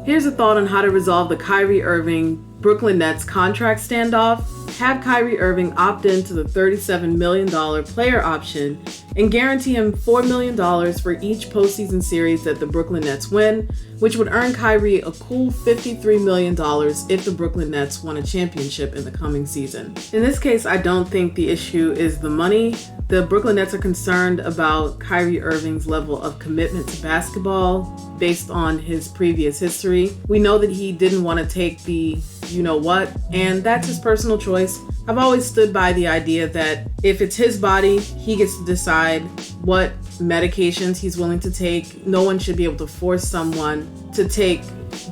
Here's a thought on how to resolve the Kyrie Irving Brooklyn Nets contract standoff. Have Kyrie Irving opt into the $37 million player option and guarantee him $4 million for each postseason series that the Brooklyn Nets win, which would earn Kyrie a cool $53 million if the Brooklyn Nets won a championship in the coming season. In this case, I don't think the issue is the money. The Brooklyn Nets are concerned about Kyrie Irving's level of commitment to basketball based on his previous history. We know that he didn't want to take the you-know-what, and that's his personal choice. I've always stood by the idea that if it's his body, he gets to decide what medications he's willing to take. No one should be able to force someone to take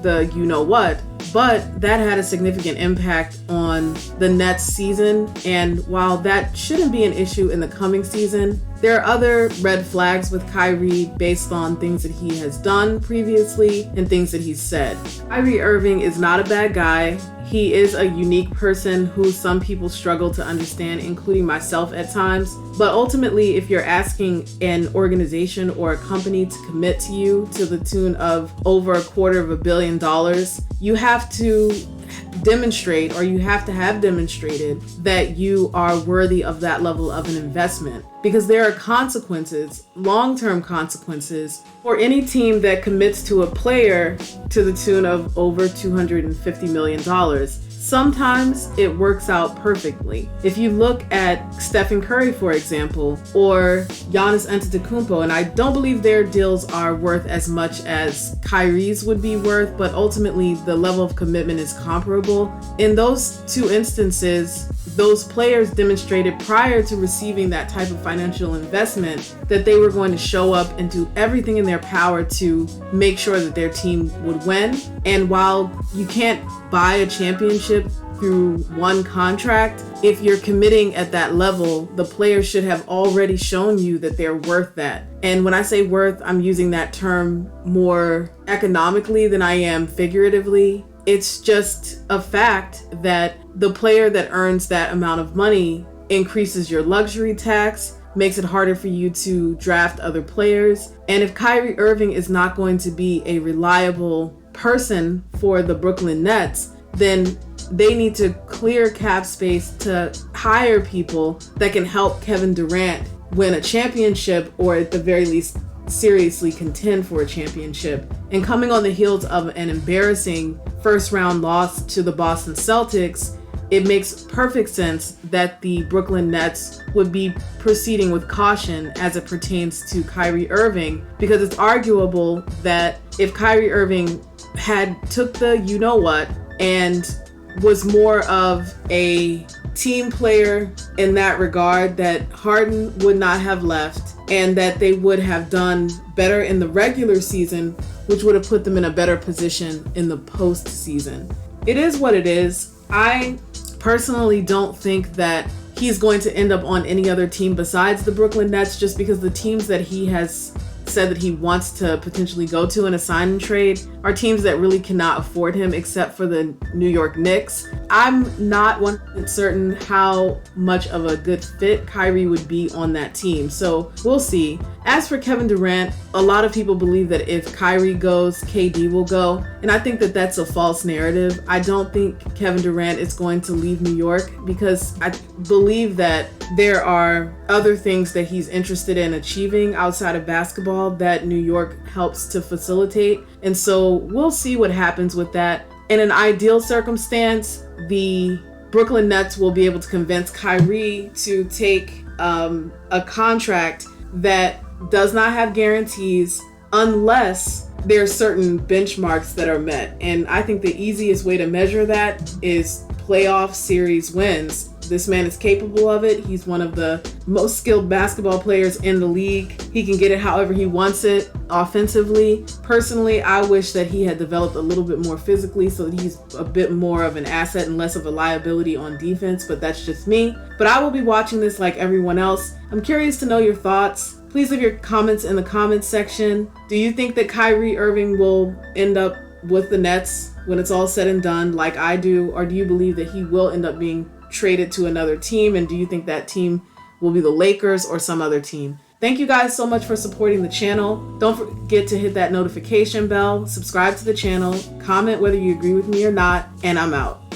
the you-know-what. But that had a significant impact on the Nets season, and while that shouldn't be an issue in the coming season, there are other red flags with Kyrie based on things that he has done previously and things that he's said. Kyrie Irving is not a bad guy. He is a unique person who some people struggle to understand, including myself at times. But ultimately, if you're asking an organization or a company to commit to you to the tune of over $250 million, you have to demonstrate, or you have to have demonstrated, that you are worthy of that level of an investment, because there are consequences, long-term consequences, for any team that commits to a player to the tune of over $250 million. Sometimes it works out perfectly. If you look at Stephen Curry, for example, or Giannis Antetokounmpo, and I don't believe their deals are worth as much as Kyrie's would be worth, but ultimately the level of commitment is comparable. In those two instances, those players demonstrated prior to receiving that type of financial investment that they were going to show up and do everything in their power to make sure that their team would win. And while you can't buy a championship through one contract, if you're committing at that level, the players should have already shown you that they're worth that. And when I say worth, I'm using that term more economically than I am figuratively. It's just a fact that the player that earns that amount of money increases your luxury tax, makes it harder for you to draft other players. And if Kyrie Irving is not going to be a reliable person for the Brooklyn Nets, then they need to clear cap space to hire people that can help Kevin Durant win a championship, or at the very least seriously contend for a championship. And coming on the heels of an embarrassing first round loss to the Boston Celtics, it makes perfect sense that the Brooklyn Nets would be proceeding with caution as it pertains to Kyrie Irving, because it's arguable that if Kyrie Irving had took the you-know-what and was more of a team player in that regard, that Harden would not have left, and that they would have done better in the regular season, which would have put them in a better position in the postseason. It is what it is. I personally don't think that he's going to end up on any other team besides the Brooklyn Nets, just because the teams that he has said that he wants to potentially go to in a sign and trade are teams that really cannot afford him, except for the New York Knicks. I'm not 100% certain how much of a good fit Kyrie would be on that team, so we'll see. As for Kevin Durant, a lot of people believe that if Kyrie goes, KD will go, and I think that that's a false narrative. I don't think Kevin Durant is going to leave New York, because I believe that there are other things that he's interested in achieving outside of basketball that New York helps to facilitate. And so we'll see what happens with that. In an ideal circumstance, the Brooklyn Nets will be able to convince Kyrie to take a contract that does not have guarantees unless there are certain benchmarks that are met. And I think the easiest way to measure that is playoff series wins. This man is capable of it. He's one of the most skilled basketball players in the league. He can get it however he wants it offensively. Personally, I wish that he had developed a little bit more physically so that he's a bit more of an asset and less of a liability on defense, but that's just me. But I will be watching this like everyone else. I'm curious to know your thoughts. Please leave your comments in the comments section. Do you think that Kyrie Irving will end up with the Nets when it's all said and done, like I do? Or do you believe that he will end up being traded to another team? And do you think that team will be the Lakers or some other team? Thank you guys so much for supporting the channel. Don't forget to hit that notification bell, subscribe to the channel, comment whether you agree with me or not, and I'm out.